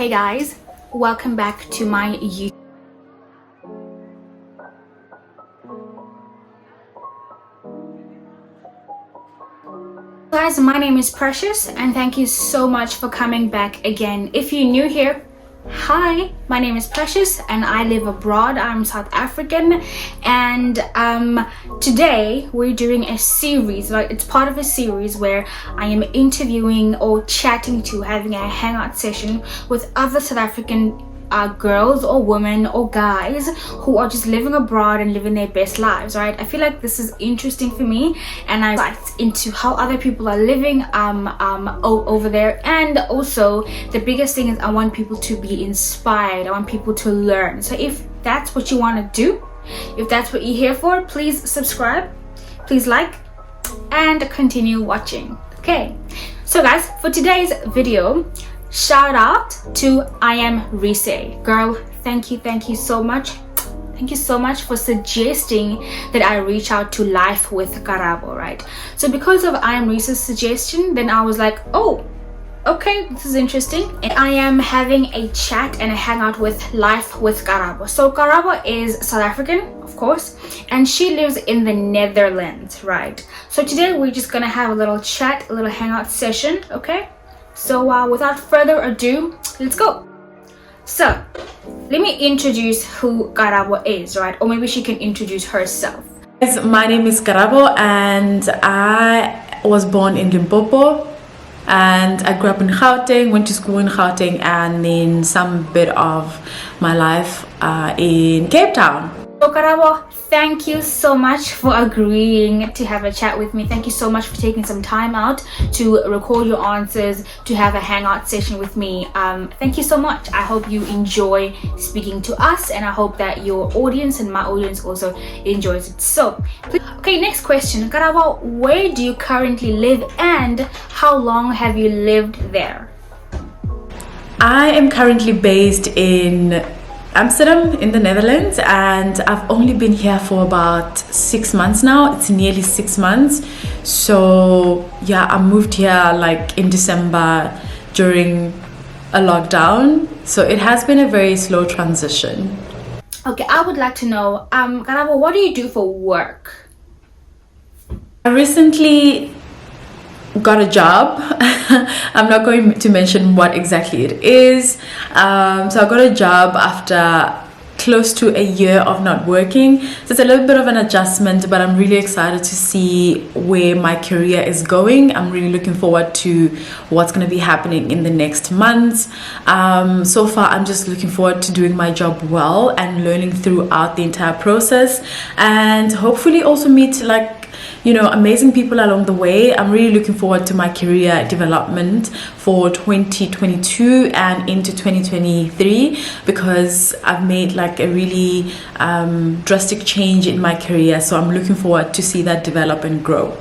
Hey guys, welcome back to my YouTube. Guys, my name is Precious and thank you so much for coming back again. If you're new here, hi, my name is Precious and I live abroad. I'm South African, and today we're doing a series, like it's part of a series where I am interviewing or chatting to, having a hangout session with other South African girls or women or guys who are just living abroad and living their best lives, right? I feel like this is interesting for me, and I dive into how other people are living over there. And also the biggest thing is I want people to be inspired. I want people to learn. So if that's what you want to do, if that's what you're here for, please subscribe, please like, and continue watching. Okay, so guys, for today's video, shout out to I am Rise. Girl, thank you so much. Thank you so much for suggesting that I reach out to Life with Karabo, right? So because of I am Rise's suggestion, then I was like, oh, okay, this is interesting. And I am having a chat and a hangout with Life with Karabo. So Karabo is South African, of course, and she lives in the Netherlands, right? So today we're just gonna have a little chat, a little hangout session, okay? So without further ado, let's go. So let me introduce who Karabo is, right? Or maybe she can introduce herself. My name is Karabo and I was born in Limpopo, and I grew up in Gauteng, went to school in Gauteng, and then some bit of my life in Cape Town. So Karabo, thank you so much for agreeing to have a chat with me. Thank you so much for taking some time out to record your answers, to have a hangout session with me. Thank you so much. I hope you enjoy speaking to us, and I hope that your audience and my audience also enjoys it. So, okay, next question. Karabo, where do you currently live and how long have you lived there? I am currently based in Amsterdam in the Netherlands, and I've only been here for about 6 months now. It's nearly 6 months. So yeah, I moved here like in December during a lockdown, so it has been a very slow transition. Okay, I would like to know, Karabo, what do you do for work? I recently got a job. I'm not going to mention what exactly it is. So I got a job after close to a year of not working. So it's a little bit of an adjustment, but I'm really excited to see where my career is going. I'm really looking forward to what's going to be happening in the next months. So far, I'm just looking forward to doing my job well and learning throughout the entire process, and hopefully also meet amazing people along the way. I'm really looking forward to my career development for 2022 and into 2023, because I've made like a really drastic change in my career. So I'm looking forward to see that develop and grow.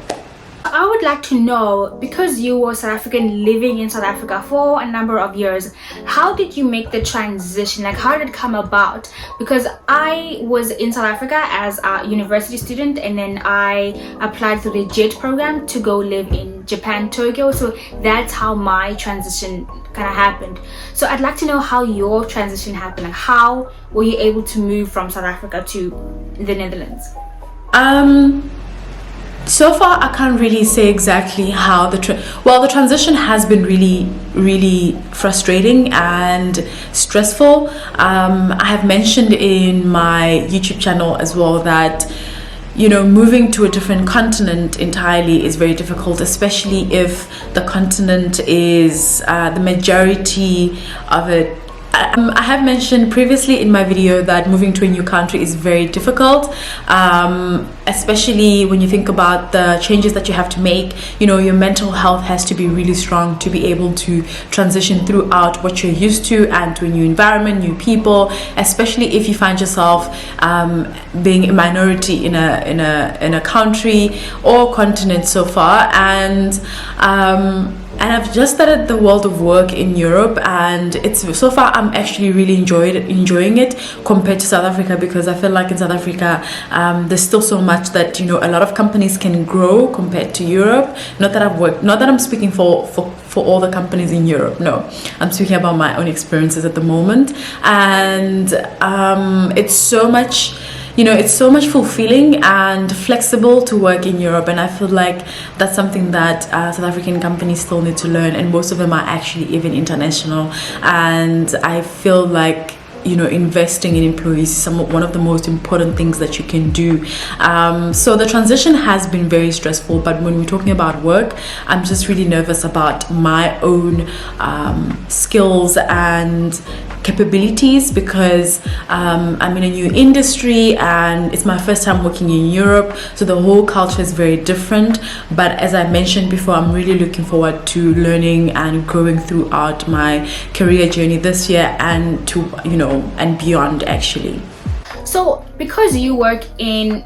I would like to know, because you were South African living in South Africa for a number of years, how did you make the transition? Like, how did it come about? Because I was in South Africa as a university student, and then I applied through the JET program to go live in Japan, Tokyo. So that's how my transition kind of happened. So I'd like to know how your transition happened. Like, how were you able to move from South Africa to the Netherlands? So far, I can't really say exactly how the transition has been really frustrating and stressful. I have mentioned in my YouTube channel as well that moving to a different continent entirely is very difficult, especially if the continent is the majority of it. I have mentioned previously in my video that moving to a new country is very difficult, especially when you think about the changes that you have to make. Your mental health has to be really strong to be able to transition throughout what you're used to and to a new environment, new people, especially if you find yourself being a minority in a country or continent so far. And and I've just started the world of work in Europe, and it's so far I'm actually really enjoying it compared to South Africa, because I feel like in South Africa there's still so much that, you know, a lot of companies can grow compared to Europe. Not that I'm speaking for all the companies in Europe, no, I'm speaking about my own experiences at the moment. And it's so much, you know, it's so much fulfilling and flexible to work in Europe, and I feel like that's something that South African companies still need to learn, and most of them are actually even international. And I feel like, you know, investing in employees is one of the most important things that you can do. So the transition has been very stressful, but when we're talking about work, I'm just really nervous about my own skills and capabilities, because I'm in a new industry and it's my first time working in Europe, so the whole culture is very different. But as I mentioned before, I'm really looking forward to learning and growing throughout my career journey this year, and to, you know, and beyond actually. So because you work in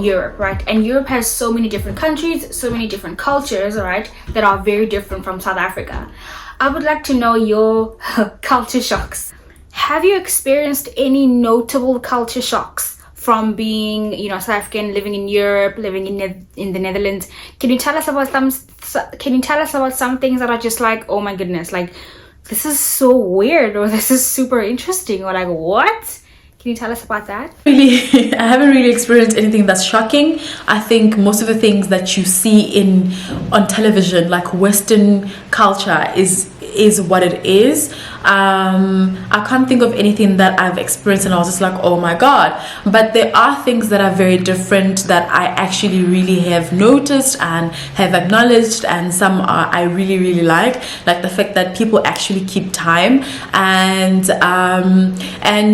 Europe, right? And Europe has so many different countries, so many different cultures, right, that are very different from South Africa. I would like to know your culture shocks. Have you experienced any notable culture shocks from being, you know, South African, living in Europe, living in the Netherlands? Can you tell us about some things that are just like, oh my goodness, like this is so weird, or this is super interesting, or like what? Can you tell us about that? Really, I haven't really experienced anything that's shocking. I think most of the things that you see on television, like Western culture, is what it is. I can't think of anything that I've experienced and I was just like, oh my god. But there are things that are very different that I actually really have noticed and have acknowledged, and some I really like the fact that people actually keep time. And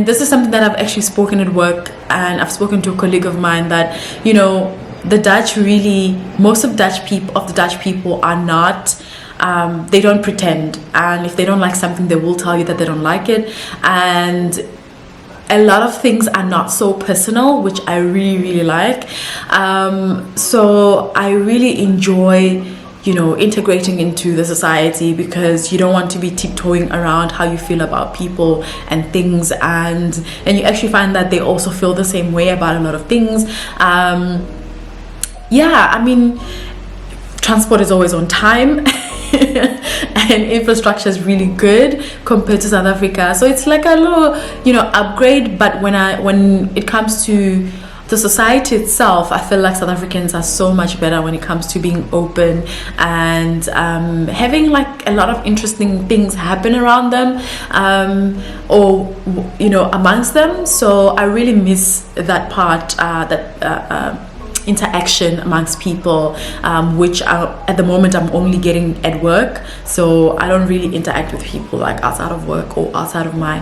this is something that I've actually spoken at work, and I've spoken to a colleague of mine that, you know, the Dutch really, most of the Dutch people are not, they don't pretend, and if they don't like something, they will tell you that they don't like it. And a lot of things are not so personal, which I really like. So I really enjoy, you know, integrating into the society, because you don't want to be tiptoeing around how you feel about people and things, and you actually find that they also feel the same way about a lot of things. Yeah, I mean, transport is always on time. And infrastructure is really good compared to South Africa, so it's like a little, you know, upgrade. But when it comes to the society itself, I feel like South Africans are so much better when it comes to being open and having like a lot of interesting things happen around them, or, you know, amongst them. So I really miss that part, interaction amongst people, which at the moment I'm only getting at work. So I don't really interact with people like outside of work or outside of my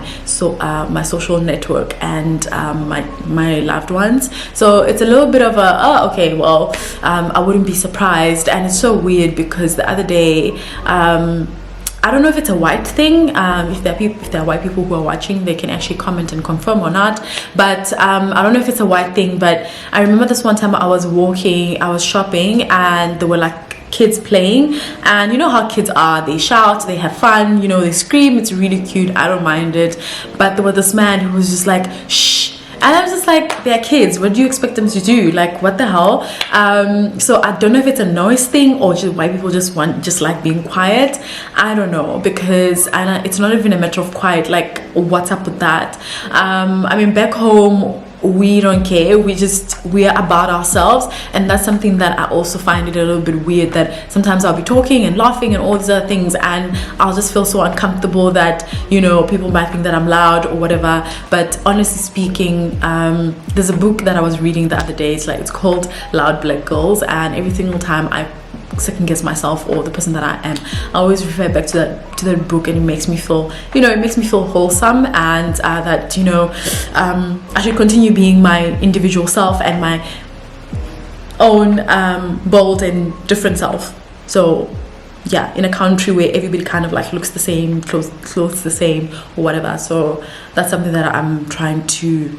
social network and my loved ones. So it's a little bit of a okay, well, I wouldn't be surprised. And it's so weird because the other day, I don't know if it's a white thing. If there are white people who are watching, they can actually comment and confirm or not. But I don't know if it's a white thing. But I remember this one time I was shopping, and there were like kids playing, and you know how kids are, they shout, they have fun, you know, they scream. It's really cute, I don't mind it. But there was this man who was just like, shh. And I was just like, they're kids, what do you expect them to do? Like, what the hell? So I don't know if it's a noise thing or just white people just like being quiet. I don't know, because it's not even a matter of quiet. Like, what's up with that? I mean, back home, we don't care. We are about ourselves, and that's something that I also find it a little bit weird, that sometimes I'll be talking and laughing and all these other things, and I'll just feel so uncomfortable that, you know, people might think that I'm loud or whatever. But honestly speaking, there's a book that I was reading the other day. It's called Loud Black Girls, and every single time I second guess myself or the person that I am, I always refer back to that book, and it makes me feel, you know, wholesome, and that, you know, I should continue being my individual self and my own bold and different self. So yeah, in a country where everybody kind of like looks the same, clothes the same or whatever. So that's something that I'm trying to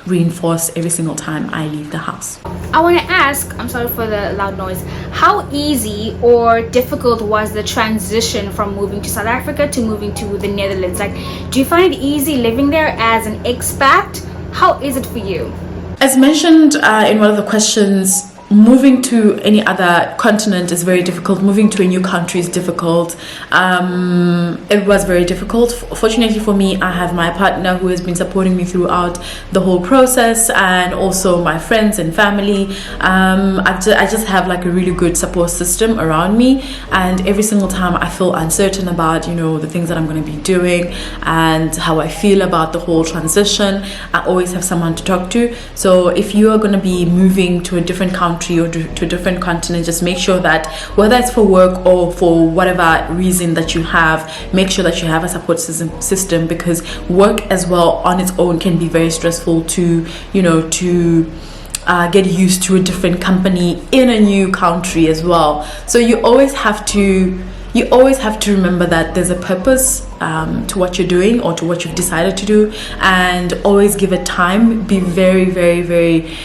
reinforced every single time I leave the house. I want to ask, I'm sorry for the loud noise, how easy or difficult was the transition from moving to South Africa to moving to the Netherlands? Like, do you find it easy living there as an expat? How is it for you? As mentioned in one of the questions, moving to any other continent is very difficult. Moving to a new country is difficult. It was very difficult. Fortunately for me, I have my partner who has been supporting me throughout the whole process, and also my friends and family. I just have like a really good support system around me, and every single time I feel uncertain about, you know, the things that I'm going to be doing and how I feel about the whole transition, I always have someone to talk to. So if you are going to be moving to a different country or to a different continent, just make sure that whether it's for work or for whatever reason that you have, make sure that you have a support system, because work as well on its own can be very stressful to, you know, to get used to a different company in a new country as well. So you always have to remember that there's a purpose to what you're doing or to what you've decided to do, and always give it time. Be very, very, very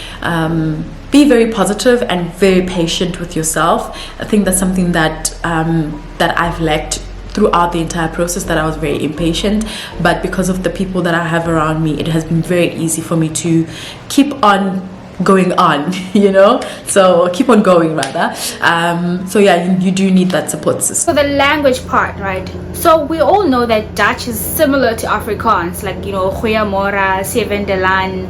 be very positive and very patient with yourself. I think that's something that that I've lacked throughout the entire process, that I was very impatient, but because of the people that I have around me, it has been very easy for me to keep on going on, you know, so keep on going rather. So yeah, you do need that support system. So the language part, right? So we all know that Dutch is similar to Afrikaans, like, you know, goeiemorgen, seven de lan,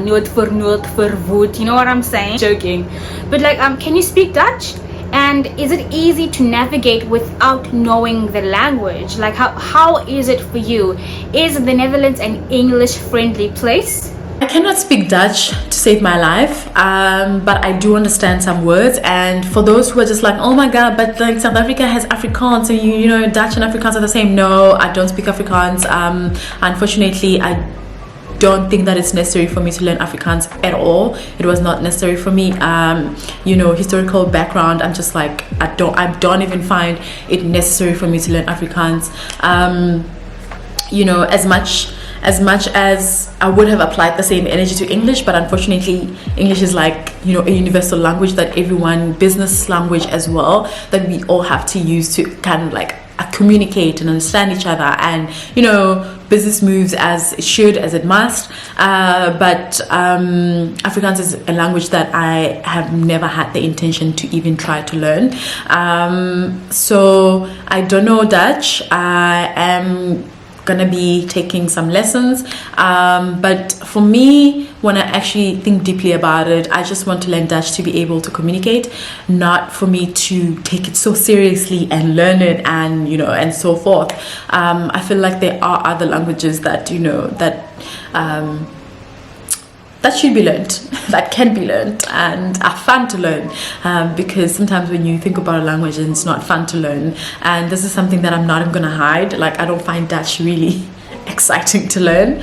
nood vir woed, you know what I'm saying? Joking. But like, can you speak Dutch? And is it easy to navigate without knowing the language? Like, how is it for you? Is the Netherlands an English friendly place? I cannot speak Dutch to save my life, but I do understand some words. And for those who are just like, oh my god, but like South Africa has Afrikaans, so you know Dutch and Afrikaans are the same. No, I don't speak Afrikaans. Unfortunately, I don't think that it's necessary for me to learn Afrikaans at all. It was not necessary for me. You know, historical background, I'm just like, I don't even find it necessary for me to learn Afrikaans. You know, as much as I would have applied the same energy to English, but unfortunately English is like, you know, a universal language that everyone, business language as well, that we all have to use to kind of like communicate and understand each other, and you know, business moves as it should, as it must. But Afrikaans is a language that I have never had the intention to even try to learn. So I don't know Dutch. I am gonna be taking some lessons, but for me, when I actually think deeply about it, I just want to learn Dutch to be able to communicate, not for me to take it so seriously and learn it and, you know, and so forth. I feel like there are other languages that, you know, that should be learned, that can be learned and are fun to learn, because sometimes when you think about a language and it's not fun to learn, and this is something that I'm not even gonna hide, like I don't find Dutch really exciting to learn,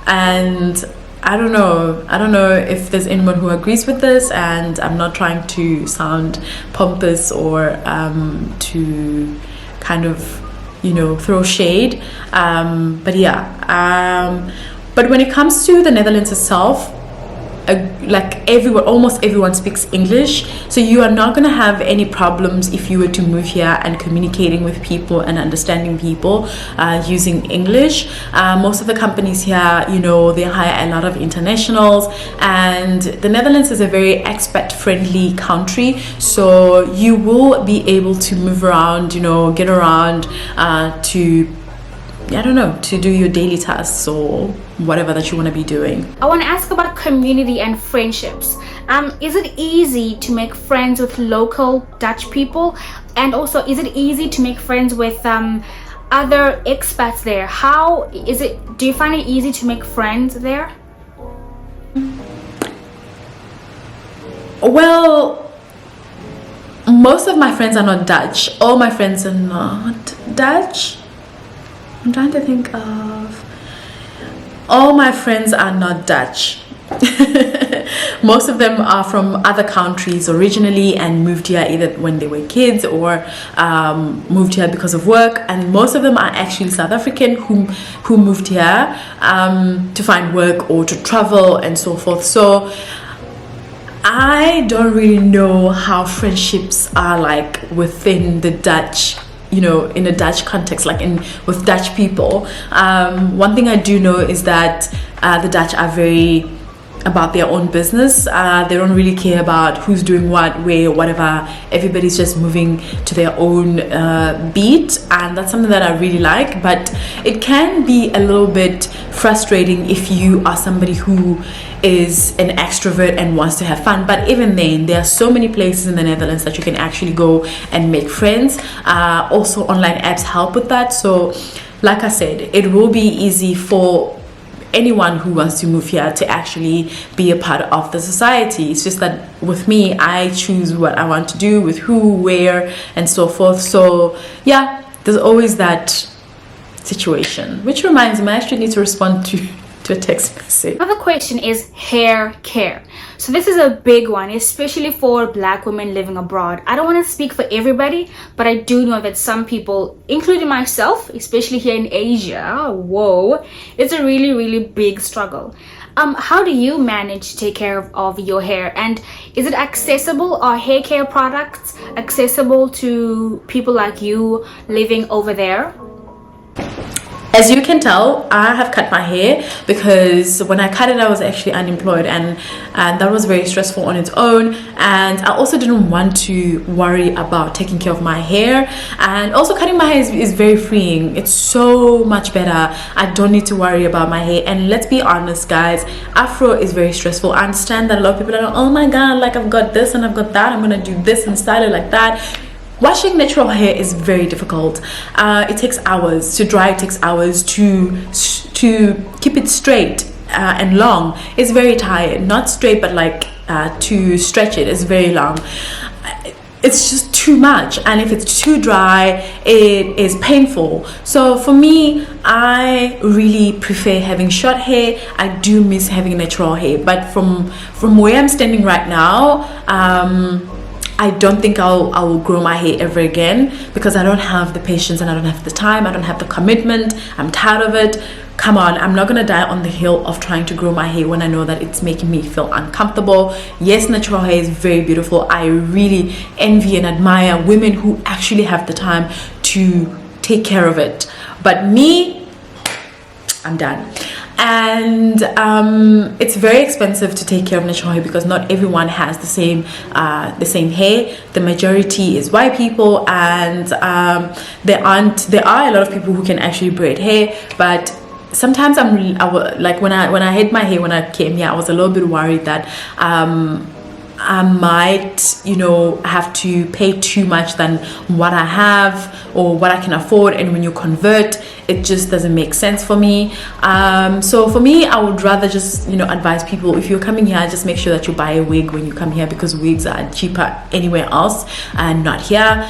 and I don't know if there's anyone who agrees with this, and I'm not trying to sound pompous or to kind of, you know, throw shade, but yeah, but when it comes to the Netherlands itself, like almost everyone speaks English, so you are not going to have any problems if you were to move here and communicating with people and understanding people using English. Most of the companies here, you know, they hire a lot of internationals, and the Netherlands is a very expat friendly country, so you will be able to move around, you know, get around to, I don't know, to do your daily tasks or whatever that you want to be doing. I want to ask about community and friendships. Is it easy to make friends with local Dutch people? And also, is it easy to make friends with other expats there? How is it? Do you find it easy to make friends there? Well, most of my friends are not Dutch. All my friends are not Dutch. I'm trying to think of. All my friends are not Dutch. most of them are from other countries originally and moved here either when they were kids or moved here because of work, and most of them are actually South African who moved here to find work or to travel and so forth. So I don't really know how friendships are like within the Dutch, you know, in a Dutch context, like with Dutch people. One thing I do know is that the Dutch are very about their own business. They don't really care about who's doing what, where, whatever. Everybody's just moving to their own beat, and that's something that I really like. But it can be a little bit frustrating if you are somebody who is an extrovert and wants to have fun. But even then, there are so many places in the Netherlands that you can actually go and make friends. Also, online apps help with that. So like I said, it will be easy for anyone who wants to move here to actually be a part of the society. It's just that with me, I choose what I want to do, with who, where, and so forth. So yeah, there's always that situation. Which reminds me, I actually need to respond to a text message. Another question is hair care. So this is a big one, especially for Black women living abroad. I don't want to speak for everybody, but I do know that some people, including myself, especially here in Asia, whoa, it's a really, really big struggle. How do you manage to take care of your hair, and is it accessible? Are hair care products accessible to people like you living over there? As you can tell, I have cut my hair because when I cut it, I was actually unemployed, and that was very stressful on its own. And I also didn't want to worry about taking care of my hair, and also cutting my hair is very freeing. It's so much better. I don't need to worry about my hair. And let's be honest, guys, Afro is very stressful. I understand that a lot of people are like, oh my god, like I've got this and I've got that, I'm gonna do this and style it like that. Washing natural hair is very difficult. It takes hours to dry. It takes hours to keep it straight and long. It's very tired. Not straight, but like to stretch it is very long. It's just too much, and if it's too dry, it is painful. So for me, I really prefer having short hair. I do miss having natural hair, but from where I'm standing right now, I don't think I will grow my hair ever again, because I don't have the patience and I don't have the time. I don't have the commitment. I'm tired of it. Come on, I'm not gonna die on the hill of trying to grow my hair when I know that it's making me feel uncomfortable. Yes, natural hair is very beautiful. I really envy and admire women who actually have the time to take care of it. But me, I'm done. And it's very expensive to take care of natural hair because not everyone has the same hair. The majority is white people, and there are a lot of people who can actually braid hair, but sometimes like when I had my hair when I came here, I was a little bit worried that I might, you know, have to pay too much than what I have or what I can afford, and when you convert, it just doesn't make sense for me. So for me, I would rather just, you know, advise people, if you're coming here, just make sure that you buy a wig when you come here, because wigs are cheaper anywhere else and not here.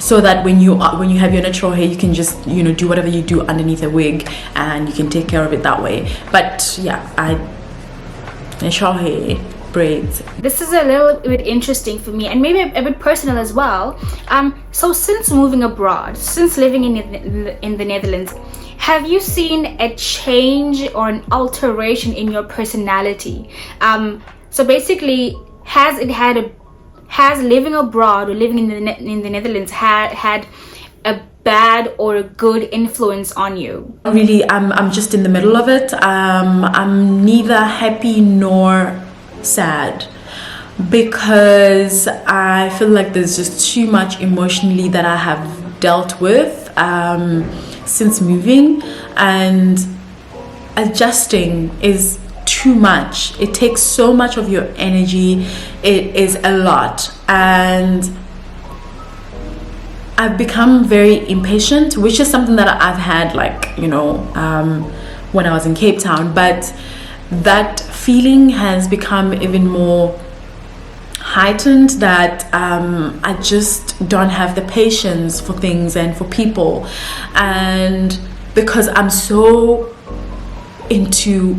So that when you have your natural hair, you can just, you know, do whatever you do underneath a wig and you can take care of it that way. But yeah, natural hair, braids. This is a little bit interesting for me, and maybe a bit personal as well. So since moving abroad, since living in the Netherlands, have you seen a change or an alteration in your personality? So basically, has living abroad or living in the Netherlands had a bad or a good influence on you? Really, I'm just in the middle of it. I'm neither happy nor sad, because I feel like there's just too much emotionally that I have dealt with since moving, and adjusting is too much. It takes so much of your energy. It is a lot, and I've become very impatient, which is something that I've had, like, you know, when I was in Cape Town, but that feeling has become even more heightened, that I just don't have the patience for things and for people. And because I'm so into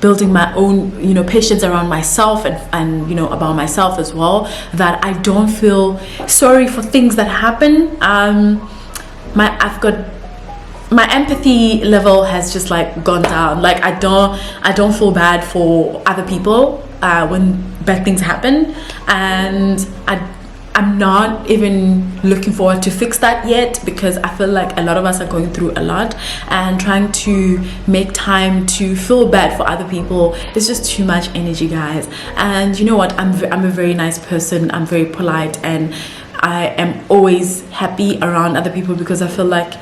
building my own, patience around myself and about myself as well, that I don't feel sorry for things that happen. My empathy level has just like gone down. Like I don't feel bad for other people when bad things happen, and I'm not even looking forward to fix that yet, because I feel like a lot of us are going through a lot, and trying to make time to feel bad for other people is just too much energy, guys. And you know what, I'm a very nice person, I'm very polite, and I am always happy around other people, because I feel like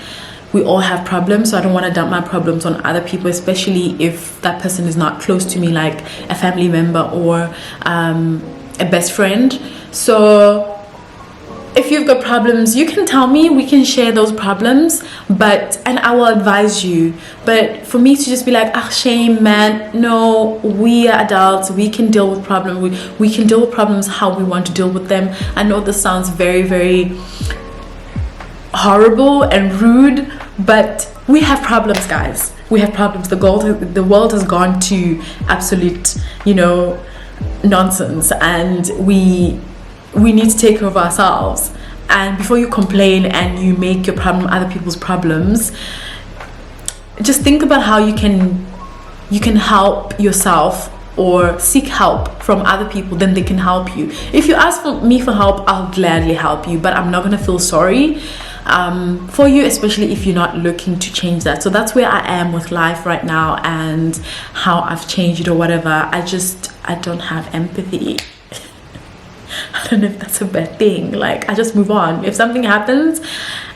we all have problems, so I don't want to dump my problems on other people, especially if that person is not close to me, like a family member or a best friend. So if you've got problems, you can tell me, we can share those problems, and I will advise you. But for me to just be like, shame, man, no, we are adults, we can deal with problems, we can deal with problems how we want to deal with them. I know this sounds very, very horrible and rude, but we have problems, guys. We have problems. The world has gone to absolute, nonsense, and we need to take care of ourselves. And before you complain and you make your problem other people's problems, just think about how you can help yourself, or seek help from other people, then they can help you. If you ask me for help, I'll gladly help you, but I'm not gonna feel sorry for you, especially if you're not looking to change that. So that's where I am with life right now, and how I've changed or whatever. I don't have empathy. I don't know if that's a bad thing. Like, I just move on. If something happens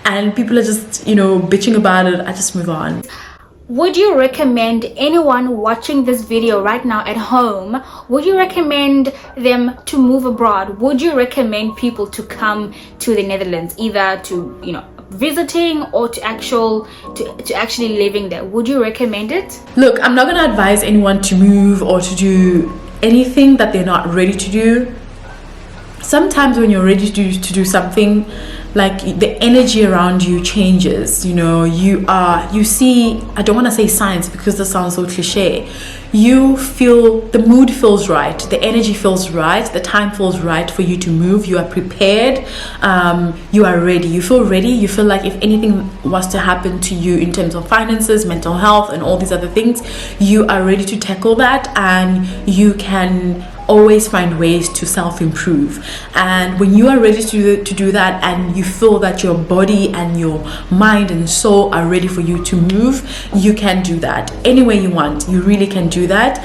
and people are just, bitching about it, I just move on. Would you recommend anyone watching this video right now at home, would you recommend them to move abroad? Would you recommend people to come to the Netherlands, either to, visiting or to actually living there? Would you recommend it? Look, I'm not going to advise anyone to move or to do anything that they're not ready to do. Sometimes when you're ready to do something, like the energy around you changes. You see, I don't want to say signs because that sounds so cliche. You feel the mood feels right, the energy feels right, the time feels right for you to move. You are prepared, you are ready, you feel ready. You feel like if anything was to happen to you in terms of finances, mental health, and all these other things, you are ready to tackle that, and you can always find ways to self-improve. And when you are ready to do that, and you feel that your body and your mind and soul are ready for you to move, you can do that any way you want. You really can do that.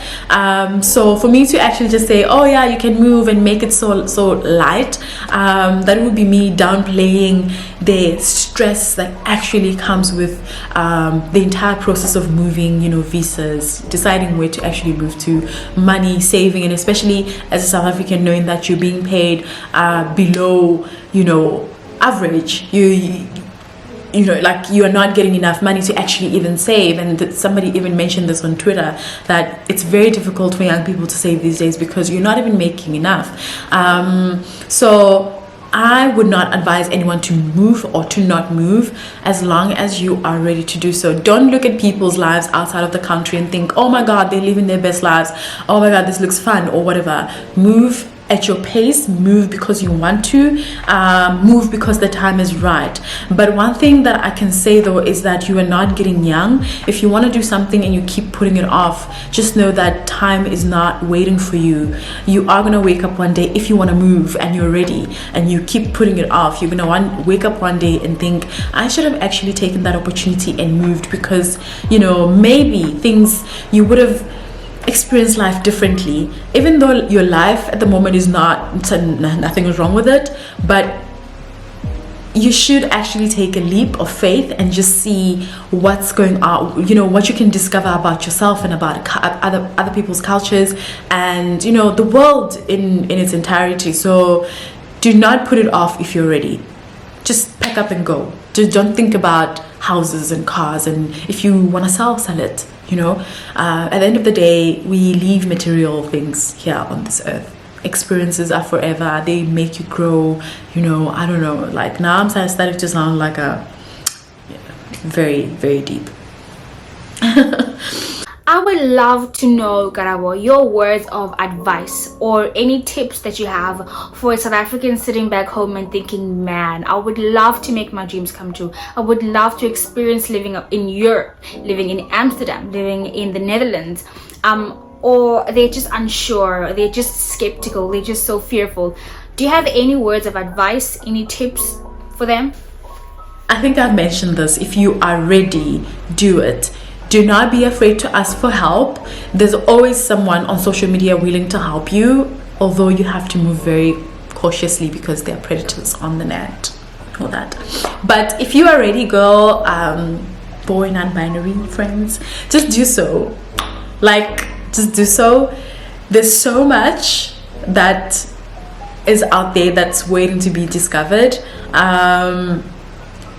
So for me to actually just say, oh yeah, you can move, and make it so light, that would be me downplaying the stress that actually comes with the entire process of moving, visas, deciding where to actually move to, money, saving, and especially as a South African, knowing that you're being paid below, average. Like you are not getting enough money to actually even save. And somebody even mentioned this on Twitter, that it's very difficult for young people to save these days because you're not even making enough. So I would not advise anyone to move or to not move, as long as you are ready to do so. Don't look at people's lives outside of the country and think, oh my god, they're living their best lives, oh my god, this looks fun, or whatever. Move at your pace, move because you want to, move because the time is right. But one thing that I can say though is that you are not getting young. If you want to do something and you keep putting it off, just know that time is not waiting for you. You are going to wake up one day, if you want to move and you're ready and you keep putting it off, you're going to wake up one day and think, I should have actually taken that opportunity and moved, because maybe things you would have experience life differently. Even though your life at the moment is nothing is wrong with it, but you should actually take a leap of faith and just see what's going on, what you can discover about yourself and about other people's cultures, and the world in its entirety. So do not put it off. If you're ready, just pack up and go. Just don't think about houses and cars, and if you want to sell it. At the end of the day, we leave material things here on this earth. Experiences are forever. They make you grow. I don't know. Like now, I'm starting to sound like a very, very deep. I would love to know, Karabo, your words of advice or any tips that you have for a South African sitting back home and thinking, man, I would love to make my dreams come true. I would love to experience living in Europe, living in Amsterdam, living in the Netherlands. Or they're just unsure, they're just skeptical, they're just so fearful. Do you have any words of advice, any tips for them? I think I've mentioned this. If you are ready, do it. Do not be afraid to ask for help. There's always someone on social media willing to help you, although you have to move very cautiously because there are predators on the net. All that. But if you are ready, girl, boy, non-binary friends, just do so. Just do so. There's so much that is out there that's waiting to be discovered.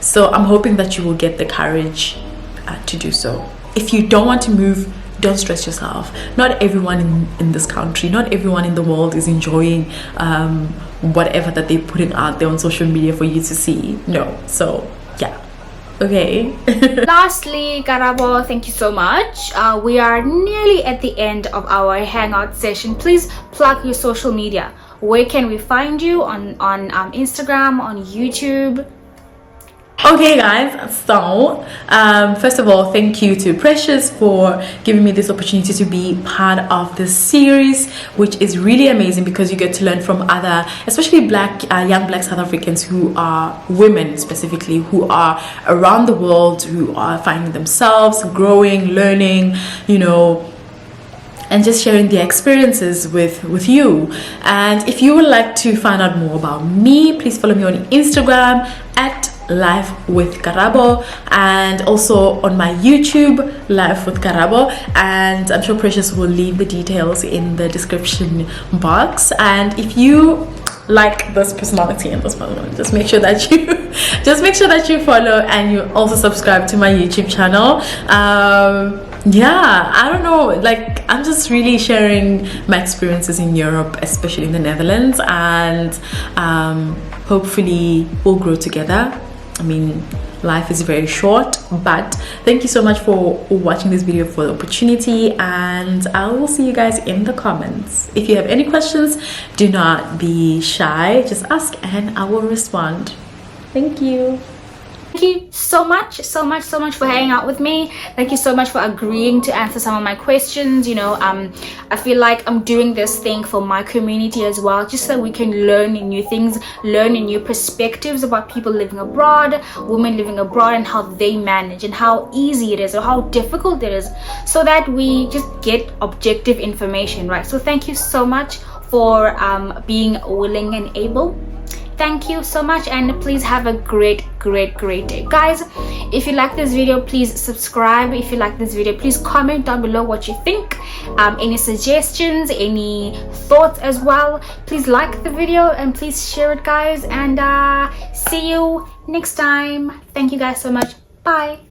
So I'm hoping that you will get the courage to do so. If you don't want to move, don't stress yourself. Not everyone in this country, not everyone in the world is enjoying whatever that they're putting out there on social media for you to see. No. So yeah. Okay. Lastly, Karabo, thank you so much. We are nearly at the end of our hangout session. Please plug your social media. Where can we find you? On Instagram, on YouTube? Okay guys, so first of all, thank you to Precious for giving me this opportunity to be part of this series, which is really amazing because you get to learn from other, especially young black South Africans who are women specifically, who are around the world, who are finding themselves, growing, learning, and just sharing their experiences with you. And if you would like to find out more about me, please follow me on Instagram at Life with Karabo, and also on my YouTube, Life with Karabo. And I'm sure Precious will leave the details in the description box. And if you like this personality and this personality, just make sure that you follow, and you also subscribe to my YouTube channel. Yeah, I don't know, I'm just really sharing my experiences in Europe, especially in the Netherlands, and hopefully we'll grow together. I mean, life is very short. But thank you so much for watching this video, for the opportunity, and I will see you guys in the comments. If you have any questions, do not be shy, just ask and I will respond. Thank you. Thank you so much for hanging out with me. Thank you so much for agreeing to answer some of my questions. I feel like I'm doing this thing for my community as well, just so we can learn new things, learn new perspectives about people living abroad, women living abroad, and how they manage and how easy it is or how difficult it is, so that we just get objective information, right? So thank you so much for being willing and able. Thank you so much, and please have a great day, guys. If you like this video, please subscribe. If you like this video, please comment down below what you think, any suggestions, any thoughts as well. Please like the video and please share it, guys, and see you next time. Thank you guys so much. Bye.